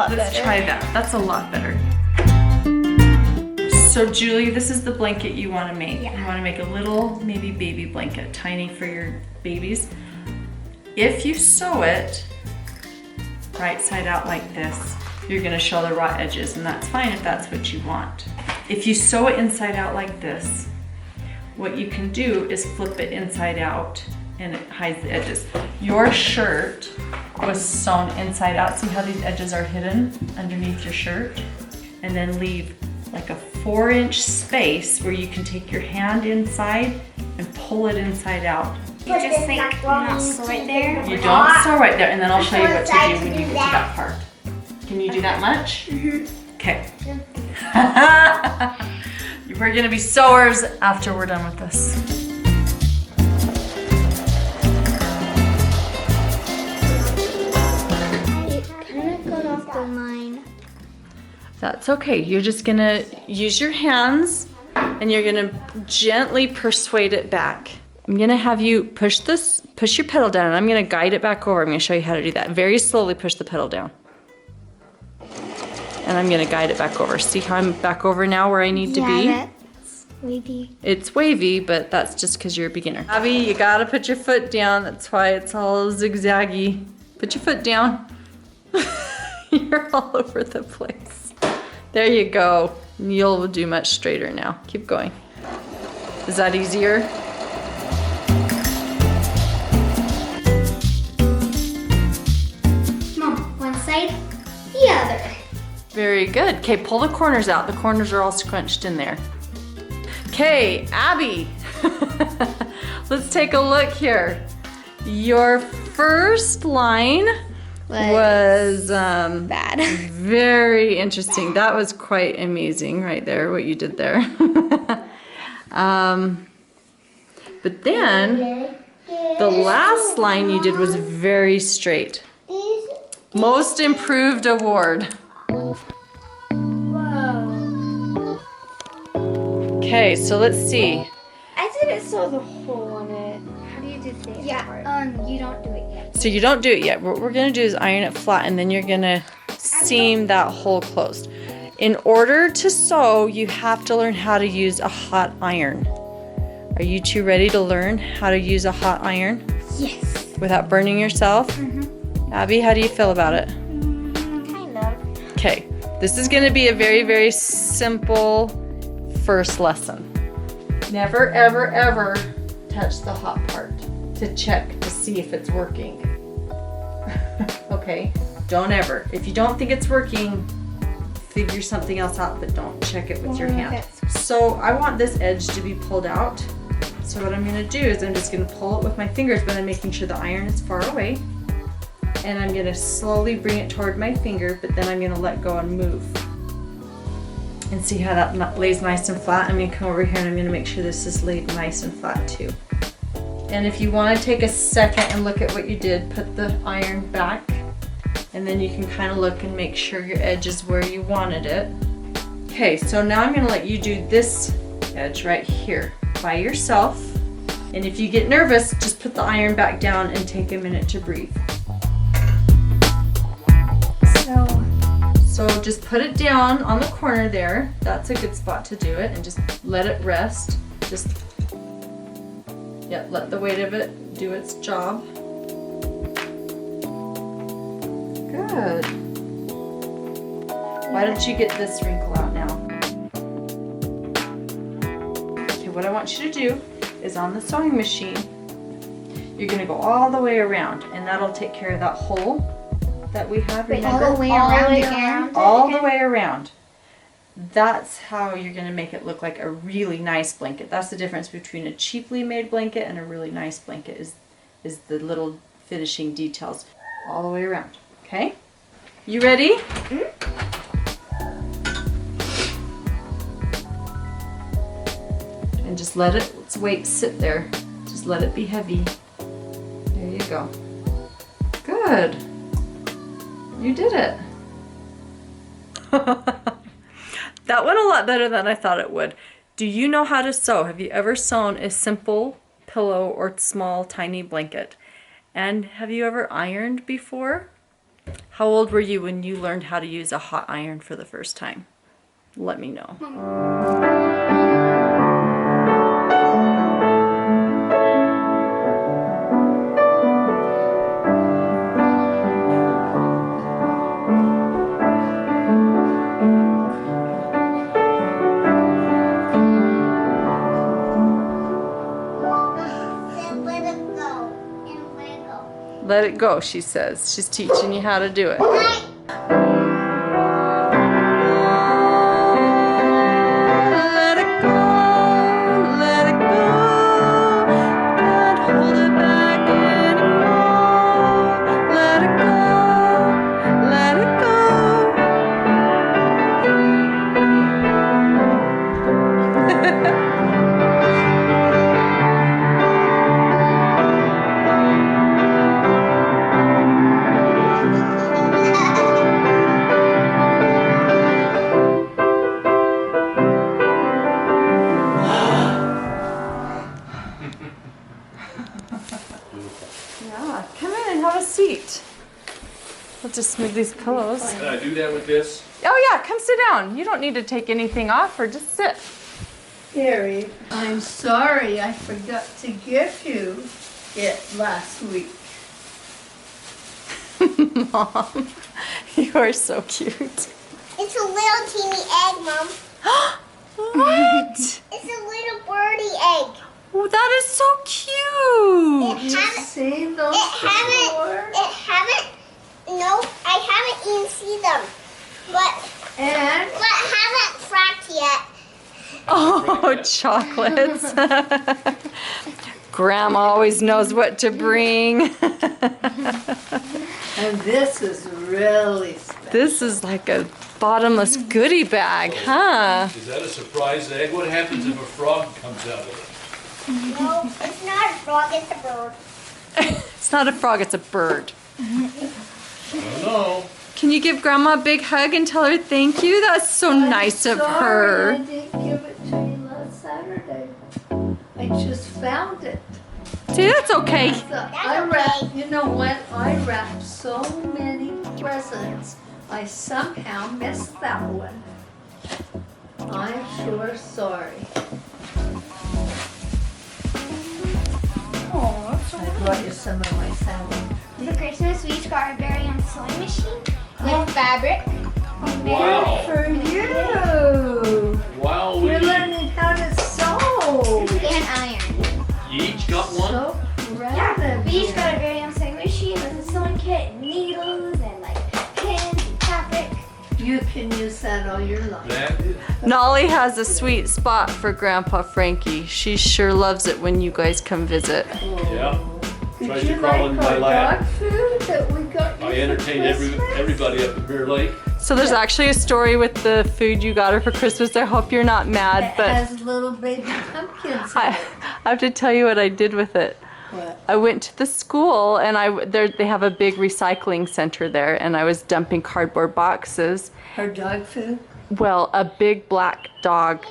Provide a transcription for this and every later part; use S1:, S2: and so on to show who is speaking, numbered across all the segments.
S1: lot better.
S2: Let's try that. That's a lot better. So Julie, this is the blanket you want to make.
S1: Yeah.
S2: You want to make a little, maybe baby blanket, tiny for your babies. If you sew it right side out like this, you're going to show the raw edges, and that's fine if that's what you want. If you sew it inside out like this, what you can do is flip it inside out and it hides the edges. Your shirt was sewn inside out. See how these edges are hidden underneath your shirt? And then leave like a 4-inch space where you can take your hand inside and pull it inside out.
S1: You just like not sew it there?
S2: You don't sew right there, and then I'll show you what to do when you get to that part. Can you do that much? Okay. We're gonna be sewers after we're done with this.
S1: It kind of got off the line.
S2: That's okay. You're just gonna use your hands and you're gonna gently persuade it back. I'm gonna have you push your pedal down, and I'm gonna guide it back over. I'm gonna show you how to do that. Very slowly push the pedal down. And I'm gonna guide it back over. See how I'm back over now where I need to be?
S1: Yeah, that's wavy.
S2: It's wavy, but that's just because you're a beginner. Abby, you gotta put your foot down. That's why it's all zigzaggy. Put your foot down. You're all over the place. There you go. You'll do much straighter now. Keep going. Is that easier?
S1: Mom, one side, the other.
S2: Very good. Okay, pull the corners out. The corners are all scrunched in there. Okay, Abby. Let's take a look here. Your first line was
S1: Bad.
S2: very interesting. That was quite amazing right there, what you did there. But then the last line you did was very straight. Most improved award.
S1: Whoa.
S2: Okay, so let's see.
S3: I didn't sew the hole in it. How do you do that?
S1: Yeah, you don't do it yet.
S2: So you don't do it yet. What we're gonna do is iron it flat, and then you're gonna seam that hole closed. In order to sew, you have to learn how to use a hot iron. Are you two ready to learn how to use a hot iron
S1: Yes.
S2: without burning yourself? Abby, how do you feel about it?
S1: Kind of.
S2: Okay, this is gonna be a very, very simple first lesson. Never, ever, ever touch the hot part to check to see if it's working. Okay, don't ever. If you don't think it's working, figure something else out, but don't check it with your hand. So I want this edge to be pulled out. So what I'm gonna do is I'm just gonna pull it with my fingers, but I'm making sure the iron is far away. And I'm gonna slowly bring it toward my finger, but then I'm gonna let go and move. And see how that lays nice and flat? I'm gonna come over here and I'm gonna make sure this is laid nice and flat too. And if you wanna take a second and look at what you did, put the iron back, and then you can kind of look and make sure your edge is where you wanted it. Okay, so now I'm gonna let you do this edge right here by yourself. And if you get nervous, just put the iron back down and take a minute to breathe. So just put it down on the corner there. That's a good spot to do it, and just let it rest. Just, yeah, let the weight of it do its job. Good. Why don't you get this wrinkle out now? Okay, what I want you to do is on the sewing machine, you're gonna go all the way around, and that'll take care of that hole that we have. Remember?
S1: All the way around again.
S2: All the way around. That's how you're gonna make it look like a really nice blanket. That's the difference between a cheaply made blanket and a really nice blanket is the little finishing details all the way around. Okay? You ready? And just let its weight sit there. Just let it be heavy. There you go. Good. You did it. That went a lot better than I thought it would. Do you know how to sew? Have you ever sewn a simple pillow or small tiny blanket? And have you ever ironed before? How old were you when you learned how to use a hot iron for the first time? Let me know. Let it go, she says. She's teaching you how to do it. Let it go, let it go. Can't hold it back anymore. Let it go, let it go. Yeah, come in and have a seat. We'll just move these pillows.
S4: Can I do that with this?
S2: Oh yeah, come sit down. You don't need to take anything off or just sit.
S5: Harry, I'm sorry I forgot to give you it last week.
S2: Mom, you are so cute.
S1: It's a little teeny egg, Mom.
S2: What?
S1: It's a little birdie egg.
S2: Oh, that is so cute.
S5: You've seen those before?
S1: No, I haven't even seen them. But
S5: And
S1: haven't cracked yet.
S2: Oh, chocolates. Grandma always knows what to bring.
S5: and this is really special.
S2: This is like a bottomless goodie bag, huh?
S4: Is that a surprise egg? What happens if a frog comes out of it?
S1: No, it's not a frog, it's a bird.
S2: It's not a frog, it's a bird.
S4: I don't know.
S2: Can you give Grandma a big hug and tell her thank you? That's so nice of
S5: Sorry, I
S2: her.
S5: didn't give it to you last Saturday. I just found it.
S2: See, that's okay.
S5: So I wrapped, you know what? I wrapped so many presents. I somehow missed that one. I'm sure sorry.
S1: Oh,
S5: I brought you some of my salad.
S1: for Christmas, we each got our very own sewing machine with fabric.
S4: Wow.
S5: For you.
S4: Wow,
S5: You're learning how to sew.
S1: And iron.
S4: you each got one?
S5: So proud
S1: Yeah,
S5: of
S1: we each
S5: you.
S1: got a very own sewing machine with a sewing kit, needles, and like pins and fabric.
S5: You can use that all your life.
S4: That is,
S2: Nolly has a sweet spot for Grandpa Frankie. She sure loves it when you guys come visit.
S4: yeah.
S5: Did
S4: Tries
S5: you
S4: to crawl in
S5: like
S4: my
S5: our
S4: lap.
S5: dog food that we got you
S4: I
S5: for
S4: entertained
S5: Christmas?
S4: everybody up at Bear Lake.
S2: So there's actually a story with the food you got her for Christmas. I hope you're not mad,
S5: It
S2: but
S5: has little baby pumpkins in
S2: I
S5: it.
S2: have to tell you what I did with it.
S5: What?
S2: I went to the school and they have a big recycling center there, and I was dumping cardboard boxes.
S5: Her dog food?
S2: Well, a big black dog,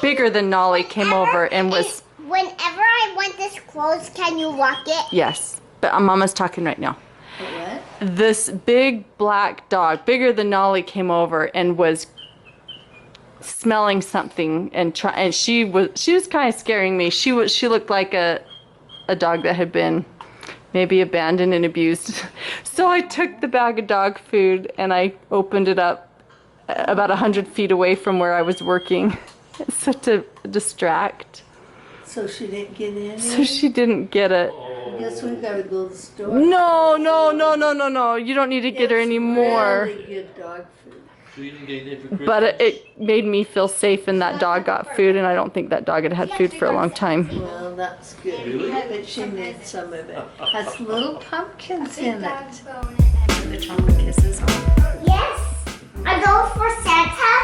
S2: bigger than Nolly, came over and was,
S1: Whenever I want this clothes, can you lock it?
S2: yes, but Mama's talking right now.
S5: What?
S2: This big black dog, bigger than Nolly, came over and was smelling something and she was kind of scaring me. She looked like a dog that had been maybe abandoned and abused. So I took the bag of dog food and I opened it up about 100 feet away from where I was working, so to distract.
S5: So she didn't get in
S2: So
S5: there?
S2: she didn't get it.
S5: I guess we gotta go to the store.
S2: No. You don't need to get her
S5: It's
S2: anymore.
S5: really good dog food.
S4: So you didn't get anything for Christmas?
S2: But it made me feel safe, and that dog got food, and I don't think that dog had had food for a long time.
S5: Well, that's good.
S4: Really?
S5: But she needs some of it. Has little pumpkins in it.
S2: The chocolate kisses on.
S1: Yes. Are those for Santa?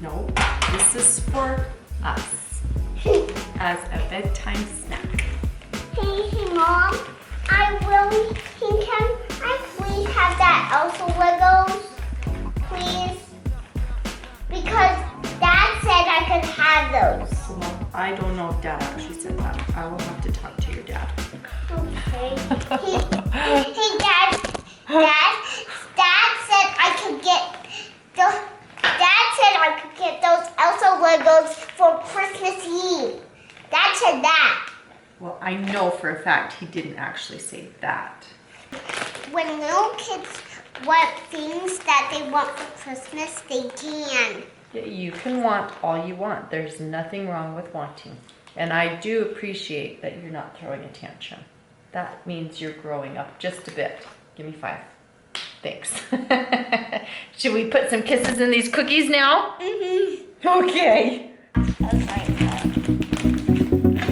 S2: No, this is for us as a bedtime snack.
S1: Hey, Mom. Can I please have that Elsa Legos? Please? Because Dad said I could have those.
S2: Well, I don't know if Dad actually said that. I will have to talk to your dad.
S1: Okay. Hey, Dad.
S6: Dad said I could get those Elsa Legos for Christmas Eve. Dad said that.
S2: Well, I know for a fact he didn't actually say that.
S6: When little kids want things that they want for Christmas, they can.
S2: Yeah, you can want all you want. There's nothing wrong with wanting. And I do appreciate that you're not throwing a tantrum. That means you're growing up just a bit. Give me 5. Thanks. Should we put some kisses in these cookies now? Mm-hmm. Okay.
S6: Okay.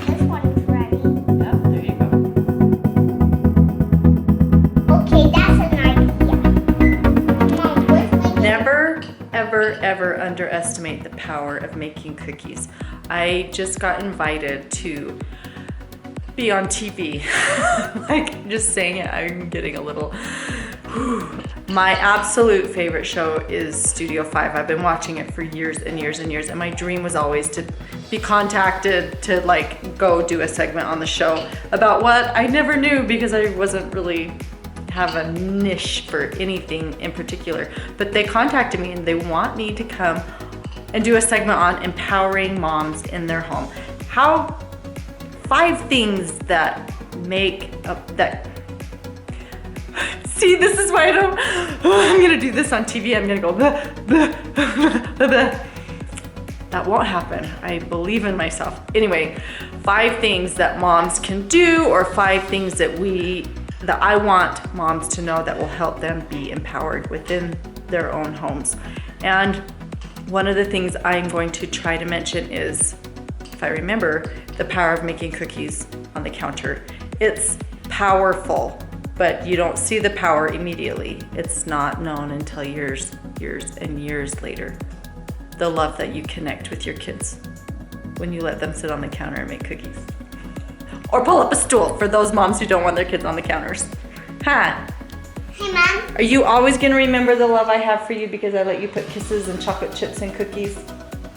S6: This one's ready.
S2: Yep, there you go.
S6: Okay, that's an idea. Mom, what's making...
S2: Never, ever underestimate the power of making cookies. I just got invited to be on TV. Like, just saying it, I'm getting a little... My absolute favorite show is Studio 5. I've been watching it for years and years and years, and my dream was always to be contacted to like go do a segment on the show about what I never knew because I wasn't really have a niche for anything in particular. But they contacted me and they want me to come and do a segment on empowering moms in their home. 5 things that make that. See, this is why I don't. I'm gonna do this on TV. I'm gonna go. Blah, blah, blah, blah. That won't happen. I believe in myself. Anyway, 5 things that moms can do, or 5 things that I want moms to know that will help them be empowered within their own homes. And one of the things I'm going to try to mention is, if I remember, the power of making cookies on the counter. It's powerful, but you don't see the power immediately. It's not known until years and years later. The love that you connect with your kids when you let them sit on the counter and make cookies. Or pull up a stool for those moms who don't want their kids on the counters. Huh?
S6: Hey, Mom.
S2: Are you always gonna remember the love I have for you because I let you put kisses and chocolate chips in cookies?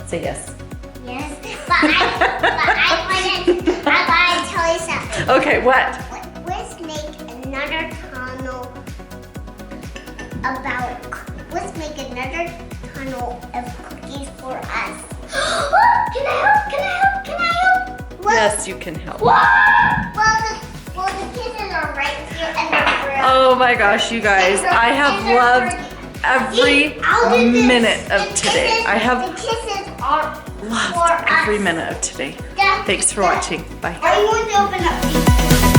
S2: Say yes.
S6: Yes, but I gotta tell you something.
S2: Okay, what?
S6: Let's make another tunnel of cookies for us. Can I help? What?
S2: Yes, you can help.
S6: Well, the kisses are right here and they're real.
S2: Oh my gosh, you guys. I have loved every minute of today. I have
S6: The kisses are
S2: loved
S6: for
S2: every
S6: us.
S2: minute of today.
S6: Dad,
S2: Thanks for watching. Bye.
S6: Are you going to open up these?